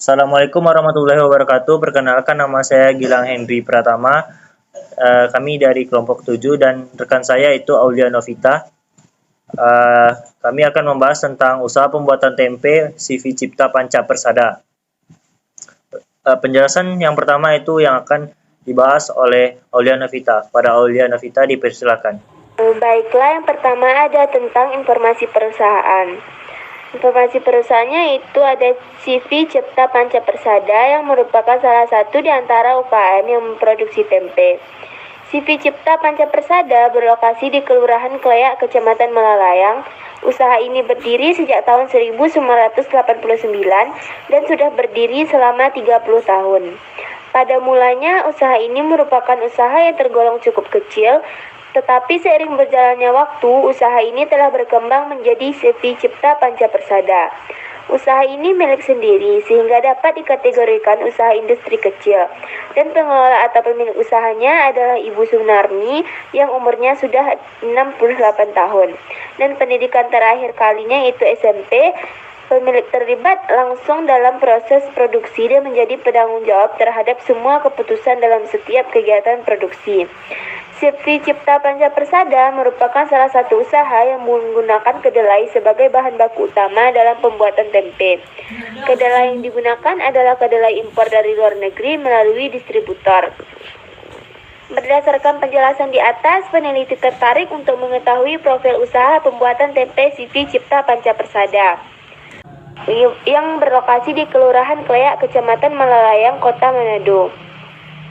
Assalamualaikum warahmatullahi wabarakatuh. Perkenalkan, nama saya Gilang Henry Pratama. Kami dari kelompok 7 dan rekan saya itu Aulia Novita. Kami akan membahas tentang usaha pembuatan tempe CV Cipta Panca Persada. Penjelasan yang pertama itu yang akan dibahas oleh Aulia Novita. Pada Aulia Novita dipersilakan. Baiklah, yang pertama ada tentang informasi perusahaan. Informasi perusahaannya itu ada CV Cipta Panca Persada yang merupakan salah satu di antara UKM yang memproduksi tempe. CV Cipta Panca Persada berlokasi di Kelurahan Kleyak, Kecamatan Malalayang. Usaha ini berdiri sejak tahun 1989 dan sudah berdiri selama 30 tahun. Pada mulanya, usaha ini merupakan usaha yang tergolong cukup kecil, tetapi seiring berjalannya waktu, usaha ini telah berkembang menjadi CV Cipta Panca Persada. Usaha ini milik sendiri sehingga dapat dikategorikan usaha industri kecil. Dan pengelola atau pemilik usahanya adalah Ibu Sunarmi yang umurnya sudah 68 tahun. Dan pendidikan terakhir kalinya itu SMP. Pemilik terlibat langsung dalam proses produksi dan menjadi penanggung jawab terhadap semua keputusan dalam setiap kegiatan produksi. CV Cipta Panca Persada merupakan salah satu usaha yang menggunakan kedelai sebagai bahan baku utama dalam pembuatan tempe. Kedelai yang digunakan adalah kedelai impor dari luar negeri melalui distributor. Berdasarkan penjelasan di atas, peneliti tertarik untuk mengetahui profil usaha pembuatan tempe CV Cipta Panca Persada yang berlokasi di Kelurahan Kleyak, Kecamatan Malalayang, Kota Manado.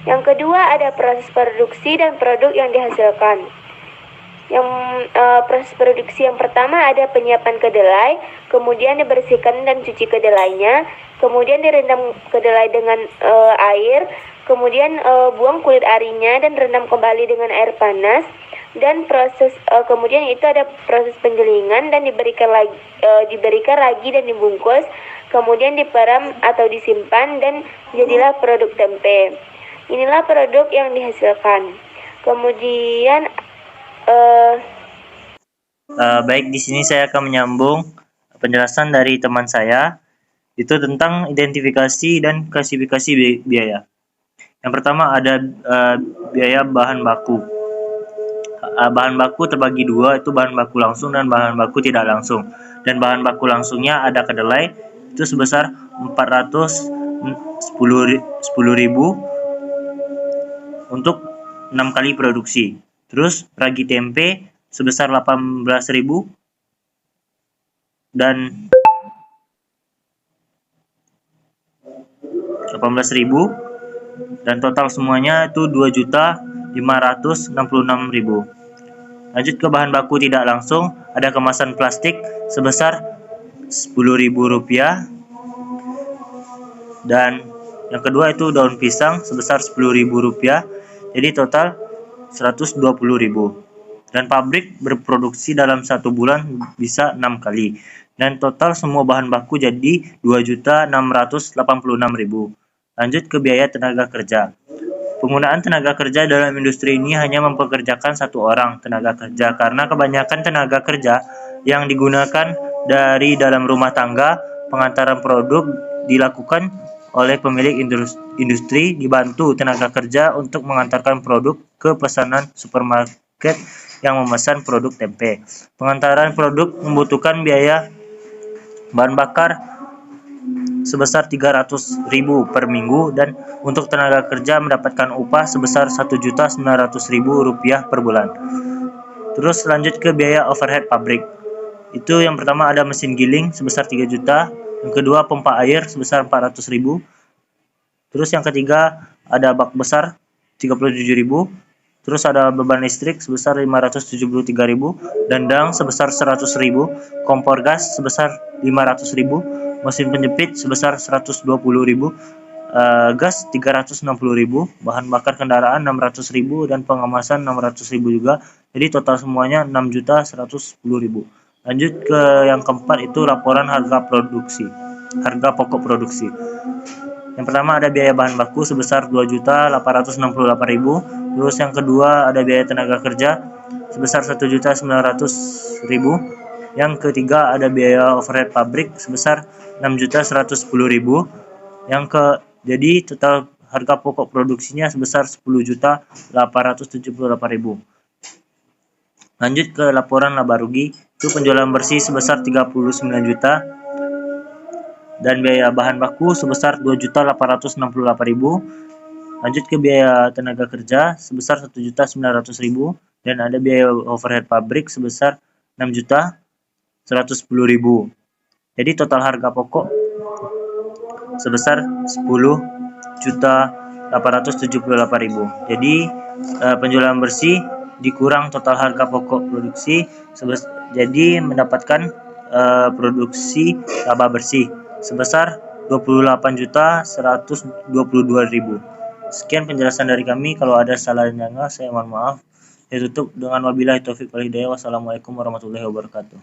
Yang kedua ada proses produksi dan produk yang dihasilkan. Proses produksi yang pertama ada penyiapan kedelai, kemudian dibersihkan dan cuci kedelainya, kemudian direndam kedelai dengan air, kemudian buang kulit arinya dan rendam kembali dengan air panas. Dan proses kemudian itu ada proses penggilingan dan diberikan ragi dan dibungkus, kemudian diperam atau disimpan dan jadilah produk tempe. Inilah produk yang dihasilkan. Kemudian Baik, di sini saya akan menyambung penjelasan dari teman saya itu tentang identifikasi dan klasifikasi biaya. Yang pertama ada biaya bahan baku. Bahan baku terbagi dua, itu bahan baku langsung dan bahan baku tidak langsung. Dan bahan baku langsungnya ada kedelai itu sebesar 410.000 untuk 6 kali produksi. Terus ragi tempe sebesar 18.000 dan 18.000 dan total semuanya itu 2.566.000. Lanjut ke bahan baku tidak langsung, ada kemasan plastik sebesar Rp10.000 dan yang kedua itu daun pisang sebesar Rp10.000. Jadi total 120.000. Dan pabrik berproduksi dalam 1 bulan bisa 6 kali. Dan total semua bahan baku jadi 2.686.000. Lanjut ke biaya tenaga kerja. Penggunaan tenaga kerja dalam industri ini hanya mempekerjakan 1 orang tenaga kerja karena kebanyakan tenaga kerja yang digunakan dari dalam rumah tangga. Pengantaran produk dilakukan oleh pemilik industri dibantu tenaga kerja untuk mengantarkan produk ke pesanan supermarket yang memesan produk tempe. Pengantaran produk membutuhkan biaya bahan bakar sebesar 300.000 per minggu dan untuk tenaga kerja mendapatkan upah sebesar Rp1.900.000 per bulan. Terus lanjut ke biaya overhead pabrik. Itu yang pertama ada mesin giling sebesar 3 juta, yang kedua pompa air sebesar 400.000. Terus yang ketiga ada bak besar 37.000. Terus ada beban listrik sebesar 573.000, dandang sebesar 100.000, kompor gas sebesar 500.000, mesin penjepit sebesar 120.000, gas 360.000, bahan bakar kendaraan 600.000 dan pengemasan 600.000 juga. Jadi total semuanya 6.110.000. Lanjut ke yang keempat itu laporan harga produksi, harga pokok produksi. Yang pertama ada biaya bahan baku sebesar 2.868.000. Terus yang kedua ada biaya tenaga kerja sebesar 1.900.000. Yang ketiga ada biaya overhead pabrik sebesar 6.110.000. Jadi total harga pokok produksinya sebesar 10.878.000. Lanjut ke laporan laba rugi, itu penjualan bersih sebesar 39 juta dan biaya bahan baku sebesar 2.868.000. Lanjut ke biaya tenaga kerja sebesar 1.900.000 dan ada biaya overhead pabrik sebesar 6.110.000. Jadi total harga pokok sebesar 10.878.000. Jadi penjualan bersih dikurang total harga pokok produksi jadi mendapatkan produksi laba bersih sebesar 28.122.000. Sekian penjelasan dari kami. Kalau ada salahnya saya mohon maaf. Saya tutup dengan wabillahi taufik wal hidayah. Wassalamualaikum warahmatullahi wabarakatuh.